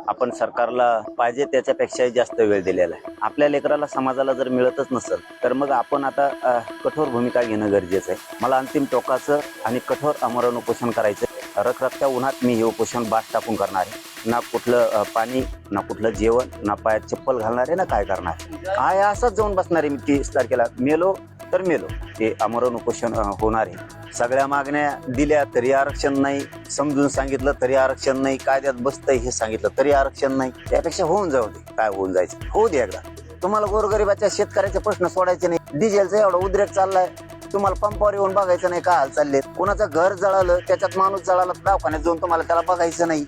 आपण सरकारला पाहिजे त्याच्यापेक्षाही जास्त वेळ दिलेला आहे. आपल्या लेकराला समाजाला जर मिळतच नसेल तर मग आपण आता कठोर भूमिका घेणं गरजेचं आहे. मला अंतिम टोकाचं आणि कठोर आमरण उपोषण करायचं. रखरखत्या उन्हात मी हे उपोषण बास टाकून करणार आहे. ना कुठलं पाणी, ना कुठलं जेवण, ना पायात चप्पल घालणार आहे, ना काय करणार आहे. असंच जाऊन बसणार आहे मी 30 तारखेला. मेलो तर मेलो. ते आमरण उपोषण होणार आहे. सगळ्या मागण्या दिल्या तरी आरक्षण नाही, समजून सांगितलं तरी आरक्षण नाही, कायद्यात बसतंय हे सांगितलं तरी आरक्षण नाही. त्यापेक्षा होऊन जाऊ दे, काय होऊन जायचं होऊ दे एकदा. तुम्हाला गोरगरिबाच्या शेतकऱ्याचे प्रश्न सोडायचे नाही. डिझेलचा एवढा उद्रेक चाललाय, तुम्हाला पंपावर येऊन बघायचं नाही काय हाल चाललेत. कोणाचं घर जळालं, त्याच्यात माणूस जळाला, दवाखान्यात जाऊन तुम्हाला त्याला बघायचं नाही.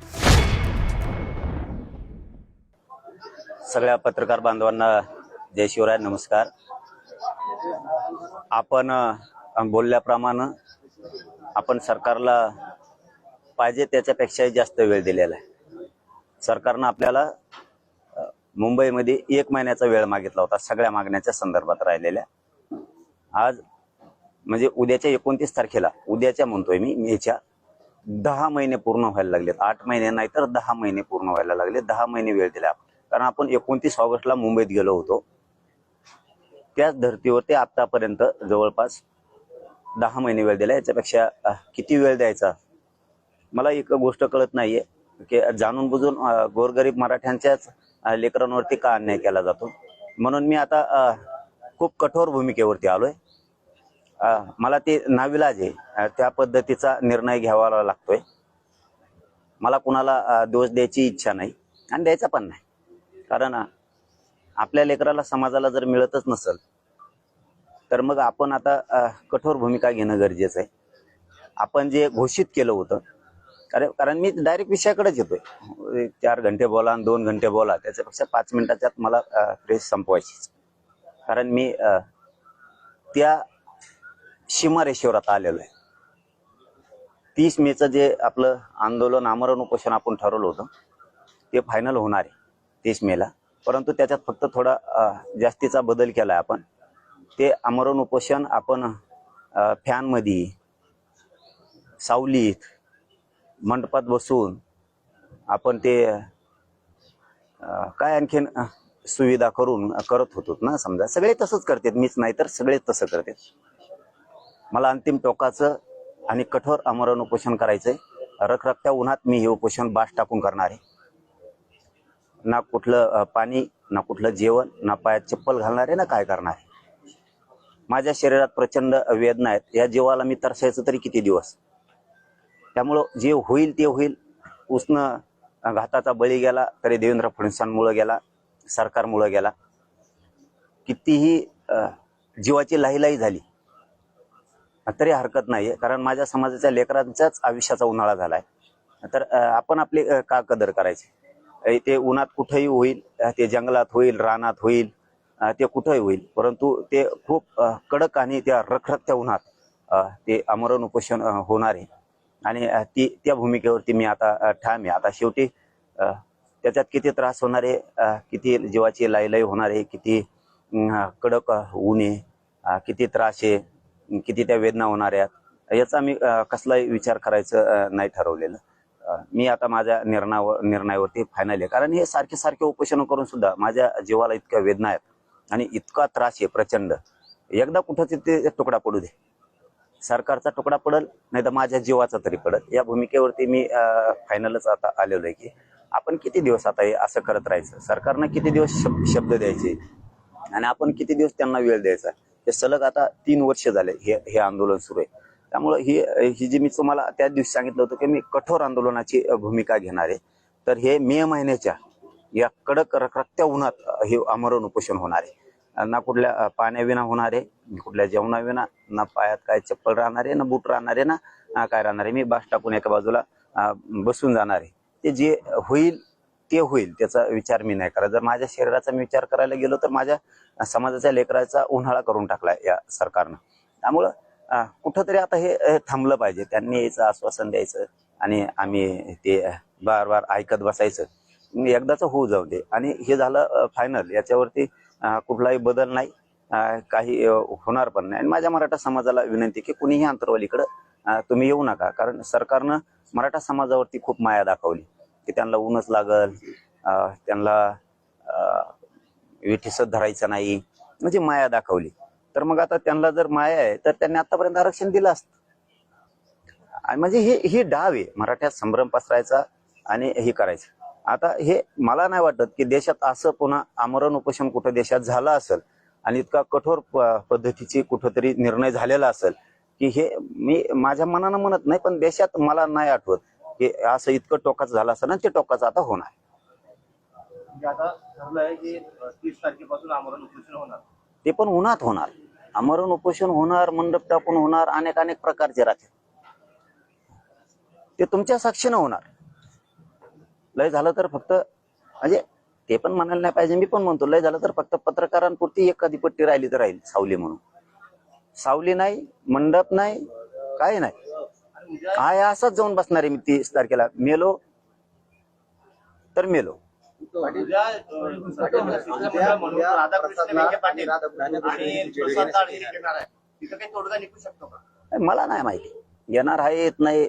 सगळ्या पत्रकार बांधवांना जय शिवराय, नमस्कार. आपण बोलल्याप्रमाणे आपण सरकारला पाहिजे त्याच्यापेक्षाही जास्त वेळ दिलेला आहे. सरकारनं आपल्याला मुंबईमध्ये 1 महिन्याचा वेळ मागितला होता सगळ्या मागण्याच्या संदर्भात राहिलेल्या. आज म्हणजे उद्याच्या 29 तारखेला, उद्याच्या म्हणतोय मी, मेच्या 10 महिने पूर्ण व्हायला लागलेत. 8 महिने नाही तर 10 महिने पूर्ण व्हायला लागले. 10 महिने वेळ दिला आपण. कारण आपण 29 ऑगस्टला मुंबईत गेलो होतो. त्याच धर्तीवरती आतापर्यंत जवळपास 10 महिने वेळ दिला. याच्यापेक्षा किती वेळ द्यायचा मला एक गोष्ट कळत नाहीये की जाणून बुजून गोरगरीब मराठ्यांच्याच लेकरांवरती का अन्याय केला जातो. म्हणून मी आता खूप कठोर भूमिकेवरती आलोय. मला ते नाविलाज आहे, त्या पद्धतीचा निर्णय घ्यावा लागतोय. मला कुणाला दोष द्यायची इच्छा नाही आणि द्यायचा पण नाही. कारण आपल्या लेकराला समाजाला जर मिळतच नसेल तर मग आपण आता कठोर भूमिका घेणं गरजेचं आहे. आपण जे घोषित केलं होतं, कारण मी डायरेक्ट विषयाकडेच येतोय. 4 घंटे बोला आणि 2 घंटे बोला, त्याच्यापेक्षा 5 मिनिटाच्यात मला प्रेस संपवायचीच. कारण मी त्या सीमारेषेवर आता आलेलो आहे. 30 मेचं जे आपलं आंदोलन, आमरण उपोषण आपण ठरवलं होतं ते फायनल होणार आहे 30 मेला. परंतु त्याच्यात फक्त थोडा जास्तीचा बदल केलाय आपण. ते आमरण उपोषण आपण फॅनमध्ये, सावलीत, मंडपात बसून आपण ते काय आणखीन सुविधा करून करत होतो ना. समजा सगळे तसंच करतात, मीच नाही तर सगळे तसं करतात. मला अंतिम टोकाचं आणि कठोर आमरण उपोषण करायचंय. रखरखत्या उन्हात मी हे उपोषण बास टाकून करणार आहे. ना कुठलं पाणी, ना कुठलं जेवण, ना पायात चप्पल घालणार आहे, ना काय करणार आहे. माझ्या शरीरात प्रचंड वेदना आहेत. या जीवाला मी तरसायचं तरी किती दिवस. त्यामुळं जे होईल ते होईल. उष्ण घाताचा बळी गेला तरी देवेंद्र फडणवीसांमुळे गेला, सरकारमुळे गेला. कितीही जीवाची लाहीलाही झाली तरी हरकत नाहीये, कारण माझ्या समाजाच्या लेकरांच्याच आयुष्याचा उन्हाळा झालाय. तर आपण आपली का कदर करायची. ते उन्हात कुठेही होईल, ते जंगलात होईल, रानात होईल, ते कुठेही होईल, परंतु ते खूप कडक आणि त्या रखरखत्या उन्हात ते आमरण उपोषण होणार आहे. आणि त्या भूमिकेवरती मी आता ठाम आहे. आता शेवटी त्याच्यात किती त्रास होणार आहे, किती जीवाची लाहीलाही होणार आहे, किती कडक ऊन आहे, किती त्रास आहे, किती त्या वेदना होणार आहेत, याचा मी कसलाही विचार करायचं नाही ठरवलेलं. मी आता माझ्या निर्णयावरती फायनल आहे. कारण हे सारखे सारखे उपोषण करून सुद्धा माझ्या जीवाला इतक्या वेदना आहेत आणि इतका त्रास आहे प्रचंड. एकदा कुठंच ते तुकडा पडू दे. सरकारचा तुकडा पडल, नाही तर माझ्या जीवाचा तरी पडल. या भूमिकेवरती मी फायनलच आता आलेलो आहे की आपण किती दिवस आता हे असं करत राहायचं. सरकारनं किती दिवस शब्द द्यायचे आणि आपण किती दिवस त्यांना वेळ द्यायचा. हे सलग आता 3 वर्ष झाले हे आंदोलन सुरू आहे. त्यामुळं ही जी मी तुम्हाला त्या दिवशी सांगितलं होतं की मी कठोर आंदोलनाची भूमिका घेणार आहे. तर हे मे महिन्याच्या या कडक रखरखत्या उन्हात हे आमरण उपोषण होणार आहे. ना कुठल्या पाण्याविना होणार आहे, कुठल्या जेवणाविना, ना पायात काय चप्पल राहणार आहे, ना बूट राहणार आहे, ना काय राहणार आहे. मी बास टाकून एका बाजूला बसून जाणार आहे. ते जे होईल ते होईल, त्याचा विचार मी नाही करत. जर माझ्या शरीराचा मी विचार करायला गेलो तर माझ्या समाजाच्या लेकराचा उन्हाळा करून टाकलाय या सरकारनं. त्यामुळं कुठंतरी आता हे थांबलं पाहिजे. त्यांनी याचं आश्वासन द्यायचं आणि आम्ही ते बार बार ऐकत बसायचं. एकदाच होऊ जाऊ दे. आणि हे झालं फायनल. याच्यावरती कुठलाही बदल नाही, काही होणार पण नाही. आणि माझ्या मराठा समाजाला विनंती की कुणीही अंतरवलीकडं तुम्ही येऊ नका. कारण सरकारनं मराठा समाजावरती खूप माया दाखवली की त्यांना ऊनच लागल, त्यांना विठीसच धरायचं नाही, म्हणजे माया दाखवली. तर मग आता त्यांना जर माया आहे तर त्यांनी आतापर्यंत आरक्षण दिलं असतं. आणि म्हणजे ही डाव आहे मराठ्यात संभ्रम पसरायचा आणि हे करायचं. आता हे मला नाही वाटत की देशात असं पुन्हा आमरण उपोषण कुठं देशात झालं असेल आणि इतका कठोर पद्धतीची कुठंतरी निर्णय झालेला असेल की हे मी माझ्या मनानं म्हणत नाही, पण देशात मला नाही आठवत की असं इतकं टोकाचं झालं असेल आणि ते टोकाचं आता होणार. म्हणजे आता ठरलंय की 30 तारखेपासून आमरण उपोषण होणार. ते पण उन्हात होणार, आमरण उपोषण होणार, मंडप टाकून होणार, अनेक प्रकारचे राहतील. ते तुमच्या साक्षीनं होणार. लय झालं तर फक्त म्हणजे ते पण म्हणायला नाही पाहिजे, मी पण म्हणतो लय झालं तर फक्त पत्रकारांपुरती एखादी पट्टी राहिली तर राहील, सावली म्हणून. सावली नाही, मंडप नाही, काय नाही, काय असंच जाऊन बसणार आहे मी 30 तारखेला. मेलो तर मेलो. मला नाही माहिती येणार आहे येत नाही.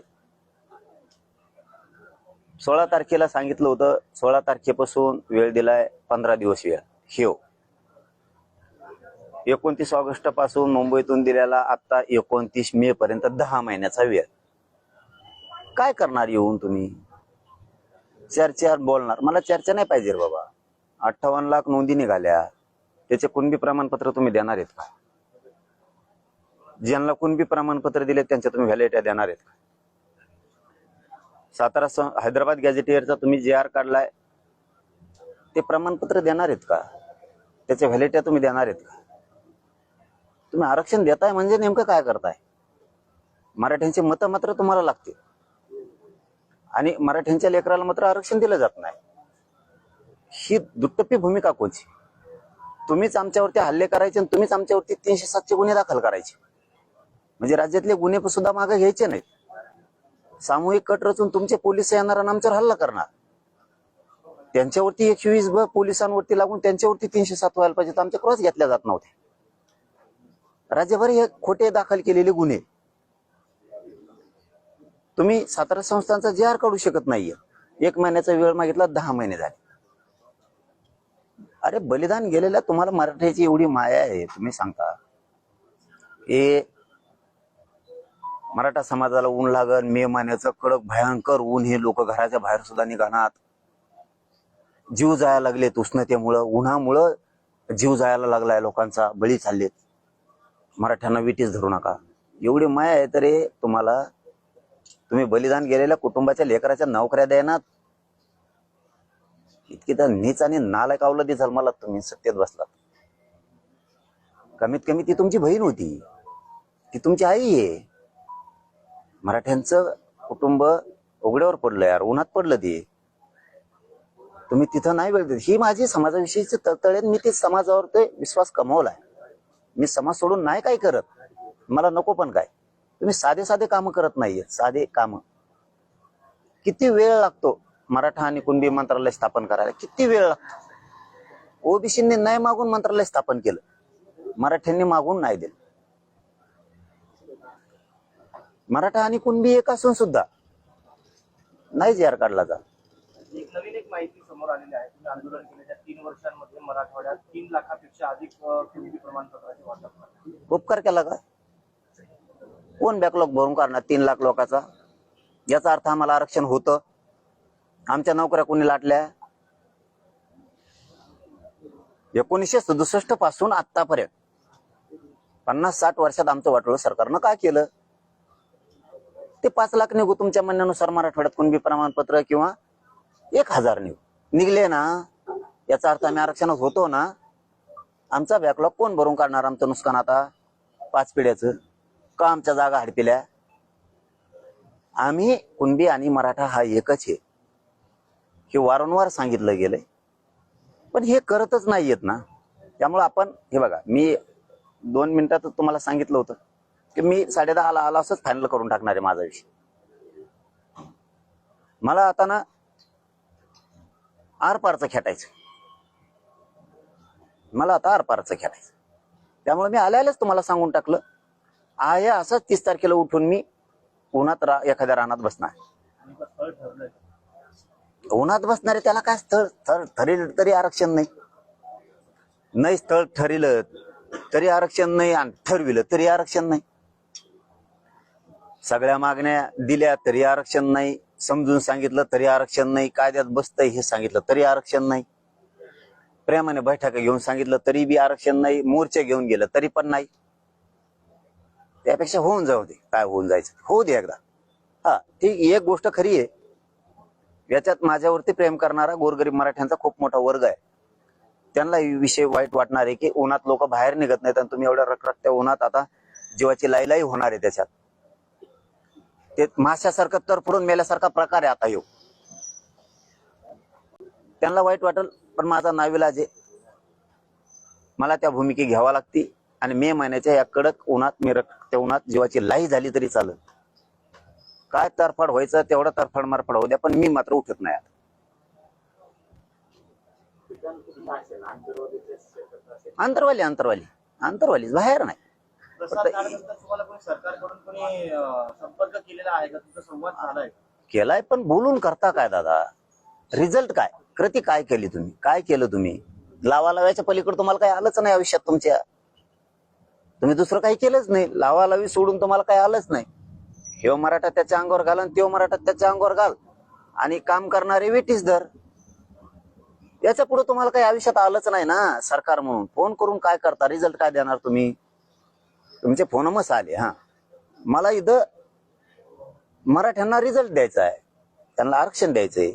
16 तारखेला सांगितलं होतं, 16 तारखेपासून वेळ दिलाय 15 दिवस वेळ. हिओ 29 ऑगस्ट पासून मुंबईतून दिलेला आता 29 मे पर्यंत 10 महिन्याचा वेळ. काय करणार येऊन तुम्ही? चर्चा बोलणार? मला चर्चा नाही पाहिजे रे बाबा. 58 लाख नोंदी निघाल्या, त्याचे कुणबी प्रमाणपत्र तुम्ही देणार आहेत का? ज्यांना कुणबी प्रमाणपत्र दिले त्यांच्या तुम्ही व्हॅलिडिटी देणार आहेत का? हैदराबाद गॅझेटियरचा तुम्ही JR काढलाय, ते प्रमाणपत्र देणार आहेत का? त्याच्या व्हॅलिडिटी तुम्ही देणार आहेत का? तुम्ही आरक्षण देताय म्हणजे नेमकं काय करताय? मराठ्यांची मतं मात्र तुम्हाला लागतील आणि मराठ्यांच्या लेकराला मात्र आरक्षण दिलं जात नाही. ही दुटप्पी भूमिका कोणची? तुम्हीच आमच्यावरती हल्ले करायचे आणि तुम्हीच आमच्यावरती 307 गुन्हे दाखल करायचे. म्हणजे राज्यातले गुन्हे सुद्धा मागे घ्यायचे नाहीत. सामूहिक कट रचून तुमचे पोलीस येणार आणि आमच्यावर हल्ला करणार. त्यांच्यावरती 120 पोलिसांवरती लागून त्यांच्यावरती 307 व्हायला पाहिजे, तर आमच्या क्रॉस घेतल्या जात नव्हते. राज्यभर हे खोटे दाखल केलेले गुन्हे. तुम्ही 17 संस्थांचा JR काढू शकत नाहीये. 1 महिन्याचा वेळ मागितला, 10 महिने झाले. अरे बलिदान गेलेल्या तुम्हाला मराठ्याची एवढी माया आहे, तुम्ही सांगता हे मराठा समाजाला ऊन लागल, मे महिन्याचं कडक भयंकर ऊन, हे लोक घराच्या बाहेर सुद्धा निघाणार, जीव जायला लागलेत उष्णतेमुळं, उन्हामुळं जीव जायला लागलाय लोकांचा, बळी चाललेत. मराठ्यांना विटीस धरू नका, एवढी माया आहे तरी तुम्हाला. तुम्ही बलिदान गेलेल्या कुटुंबाच्या लेकराच्या नोकऱ्या देणार, इतकी तर नीच आणि नालायक अवलदी जन्माला तुम्ही सत्तेत बसलात. कमीत कमी ती तुमची बहीण होती, ती तुमची आई आहे. मराठ्यांचं कुटुंब उघड्यावर पडलं यार, उन्हात पडलं ते. तुम्ही तिथं नाही वेळ देत. ही माझी समाजाविषयीची तळतळ, मी ते समाजावर ते विश्वास कमवलाय. मी समाज सोडून नाही काय करत, मला नको पण काय. तुम्ही साधे कामं करत नाहीये, साधे कामं. किती वेळ लागतो मराठा आणि कुणबी मंत्रालय स्थापन करायला? किती वेळ लागतो? ओबीसींनी नाही मागून मंत्रालय स्थापन केलं, मराठ्यांनी मागून नाही दिलं. मराठा आणि कुणबी एक असून सुद्धा नाही JR काढला जात. नवीन एक माहिती समोर आलेली आहे. तुम्ही आंदोलन केल्याच्या 3 वर्षांमध्ये मराठवाड्यात 3 लाखापेक्षा अधिक कुणबी प्रमाणपत्राचे वाटप. उपकार केला का? कोण बॅकलॉग भरून काढणार 3 लाख लोकांचा? याचा अर्थ आम्हाला आरक्षण होतं, आमच्या नोकऱ्या कोणी लाटल्या? 1967 पासून आतापर्यंत 50-60 वर्षात आमचं वाटोळं सरकारनं काय केलं? ते 5 लाख निघू तुमच्या म्हणण्यानुसार मराठवाड्यात कुणबी प्रमाणपत्र, किंवा 1000 निघले ना, याचा अर्थ आम्ही आरक्षणात होतो ना. आमचा बॅकलॉग कोण भरून काढणार? आमचं नुकसान आता 5 पिढ्याचं का? आमच्या जागा हडपिल्या? आम्ही कुणबी आणि मराठा हा एकच आहे, हे वारंवार सांगितलं गेलंय, पण हे करतच नाहीयेत ना. त्यामुळे आपण हे बघा, मी 2 मिनिटात तुम्हाला सांगितलं होतं की मी 10:30 ला आला असंच फायनल करून टाकणार आहे माझा विषय. मला आता ना आरपारचं खेटायचं, मला आता आरपारचं खेटायचं. त्यामुळे मी आल्यालाच तुम्हाला सांगून टाकलं आहे, असंच 30 तारखेला उठून मी उन्हात एखाद्या रानात बसणार. उन्हात बसणारे त्याला काय स्थळ ठरेल तरी आरक्षण नाही, नाही स्थळ ठरिलं तरी आरक्षण नाही, आणि ठरविलं तरी आरक्षण नाही. सगळ्या मागण्या दिल्या तरी आरक्षण नाही, समजून सांगितलं तरी आरक्षण नाही, कायद्यात बसतंय हे सांगितलं तरी आरक्षण नाही, प्रेमाने बैठका घेऊन सांगितलं तरी बी आरक्षण नाही, मोर्चे घेऊन गेलं तरी पण नाही. त्यापेक्षा होऊन जाऊ दे, काय होऊन जायचं होऊ दे एकदा. हा ठीक, एक गोष्ट खरी आहे, याच्यात माझ्यावरती प्रेम करणारा गोरगरीब मराठ्यांचा खूप मोठा वर्ग आहे. त्यांना विषय वाईट वाटणार आहे की उन्हात लोक बाहेर निघत नाहीत आणि तुम्ही एवढ्या रखरखत्या उन्हात आता जीवाची लाईलाई होणार आहे त्याच्यात. ते माशासारखं तर पुढून मेल्यासारखा प्रकार आहे आता येऊ. त्यांना वाईट वाटेल, पण माझा नाविलाज आहे, मला त्या भूमिके घ्यावा लागते. आणि मे महिन्याच्या या कडक उन्हात मी त्या उन्हात जीवाची लाई झाली तरी चालेल, काय तरफड व्हायचं तेवढं तरफड मारफड होऊ द्या, पण मी मात्र उठत नाही आता. अंतरवाली बाहेर नाही. प्रसार काळानंतर तुम्हाला कोणी सरकारकडून कोणी संपर्क केलेला आहे का, तुमचा संवाद झालाय? केलाय, पण बोलून करता काय दादा? रिझल्ट काय, कृती काय केली तुम्ही, काय केलं तुम्ही? लावालाव्याच्या पलीकडे तुम्हाला काही आलंच नाही आयुष्यात तुमच्या. तुम्ही दुसरं काही केलंच नाही, लावालावी सोडून तुम्हाला काही आलंच नाही. ह्यो मराठा त्याच्या अंगावर घाल आणि त्यो मराठा त्याच्या अंगावर घाल, आणि काम करणारे वेटीस धर. याच्या पुढे तुम्हाला काही आयुष्यात आलंच नाही ना. सरकार म्हणून फोन करून काय करता, रिझल्ट काय देणार तुम्ही? तुमचे फोन मस आले. हा, मला इथं मराठ्यांना रिझल्ट द्यायचा आहे, त्यांना आरक्षण द्यायचंय.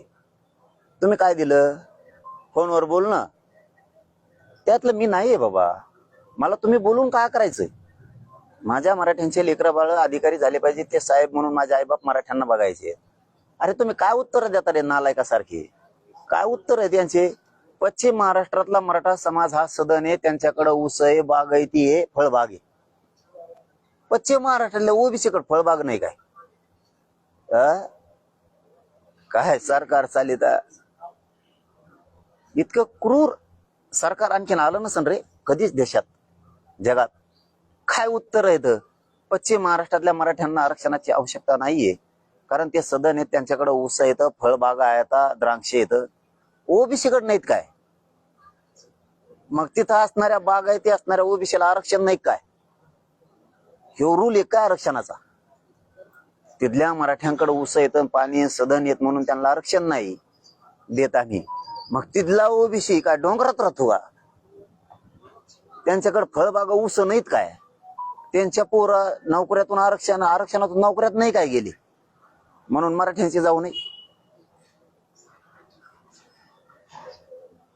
तुम्ही काय दिलं? फोनवर बोलणं. त्यातलं मी नाहीये बाबा, मला तुम्ही बोलून काय करायचंय? माझ्या मराठ्यांचे लेकरं बाळ अधिकारी झाले पाहिजे, ते साहेब म्हणून माझे आईबाप मराठ्यांना बघायचे. अरे तुम्ही काय उत्तर देता रे नालायकासारखे? काय उत्तर आहे त्यांचे? पश्चिम महाराष्ट्रातला मराठा समाज हा सदन आहे, त्यांच्याकडे ऊस आहे, बागायती आहे, फळबाग आहे. पश्चिम महाराष्ट्रातल्या ओबीसीकडे फळबाग नाही काय? काय सरकार चालित? इतकं क्रूर सरकार आणखीन आलं नसन रे कधीच देशात, जगात. काय उत्तर आहे? पश्चिम महाराष्ट्रातल्या मराठ्यांना आरक्षणाची आवश्यकता नाहीये, कारण ते सदन आहेत, त्यांच्याकडे ऊस येतं, फळबागा आहेत, द्राक्षे येतं. ओबीसीकडे नाहीत काय? मग तिथं असणाऱ्या बागायती असणाऱ्या ओबीसीला आरक्षण नाही काय? ह्यो रूल आहे काय आरक्षणाचा? तिथल्या मराठ्यांकडे ऊस येतं, पाणी सदन येत म्हणून त्यांना आरक्षण नाही देत आम्ही. मग तिथला ओबीसी काय डोंगरात राहतो का? त्यांच्याकडे फळबागा ऊस नाहीत काय? त्यांच्या पोरा नोकऱ्यातून आरक्षणातून नोकऱ्यात नाही काय गेली म्हणून मराठ्यांची जाऊ नये?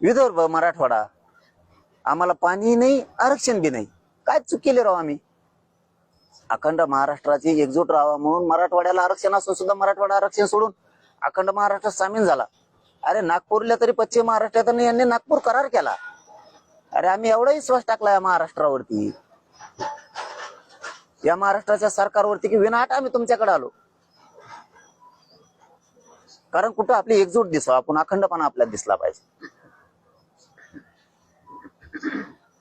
विदर्भ मराठवाडा, आम्हाला पाणी नाही, आरक्षण बी नाही. काय चूक केली राव आम्ही? अखंड महाराष्ट्राची एकजूट राहावा म्हणून मराठवाड्याला आरक्षण असून सुद्धा मराठवाडा आरक्षण सोडून अखंड महाराष्ट्रात सामील झाला. अरे नागपूरला तरी पश्चिम महाराष्ट्रात यांनी नागपूर करार केला. अरे आम्ही एवढा विश्वास टाकला या महाराष्ट्रावरती, या महाराष्ट्राच्या सरकारवरती, की विनाट आम्ही तुमच्याकडे आलो. कारण कुठं आपली एकजूट दिसावं, आपण अखंडपणा आपल्याला दिसला पाहिजे.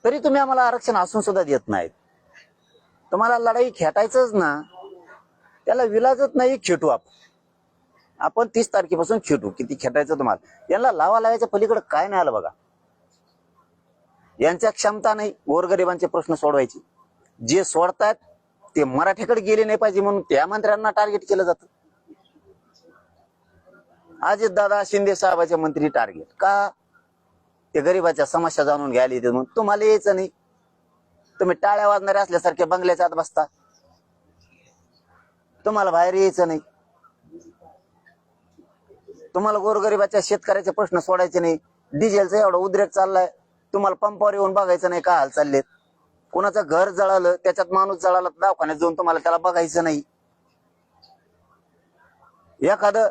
तरी तुम्ही आम्हाला आरक्षण असून सुद्धा देत नाहीत. तुम्हाला लढाई खेटायचंच ना, त्याला विलाजच नाही. खेटू आपण 30 तारखेपासून खेटू. किती खेटायचं तुम्हाला? यांना लावायच्या पलीकडे काय नाही आलं बघा. यांच्या क्षमता नाही गोरगरिबांचे प्रश्न सोडवायची. जे सोडतात ते मराठीकडे गेले नाही पाहिजे म्हणून त्या मंत्र्यांना टार्गेट केलं जातं. अजित दादा शिंदे साहेबांचे मंत्री टार्गेट का? ते गरीबाच्या समस्या जाणून घ्यायला येते म्हणून. तुम्हाला यायचं नाही, तुम्ही टाळ्या वाजणारे असल्यासारखे बंगल्याच्या आत बसता. तुम्हाला बाहेर यायचं नाही, तुम्हाला गोरगरिबाच्या शेतकऱ्याचे प्रश्न सोडायचे नाही. डिझेलचा एवढा उद्रेक चाललाय, तुम्हाला पंपावर येऊन बघायचं नाही काय हाल चाललेत. कोणाचं घर जळालं, त्याच्यात माणूस जळाला, दवाखान्यात जाऊन तुम्हाला त्याला बघायचं नाही. एखादं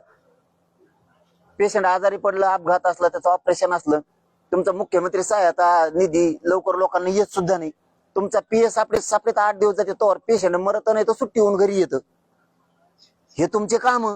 पेशंट आजारी पडलं, अपघात असला, त्याचं ऑपरेशन असलं, तुमचा मुख्यमंत्री सहायता निधी लवकर लोकांना येत सुद्धा नाही. तुमचा पीएस सापडे 8 दिवस जाते, तोवर पेशंट मरत नाही तर सुट्टी होऊन घरी येतं. हे तुमचे काम.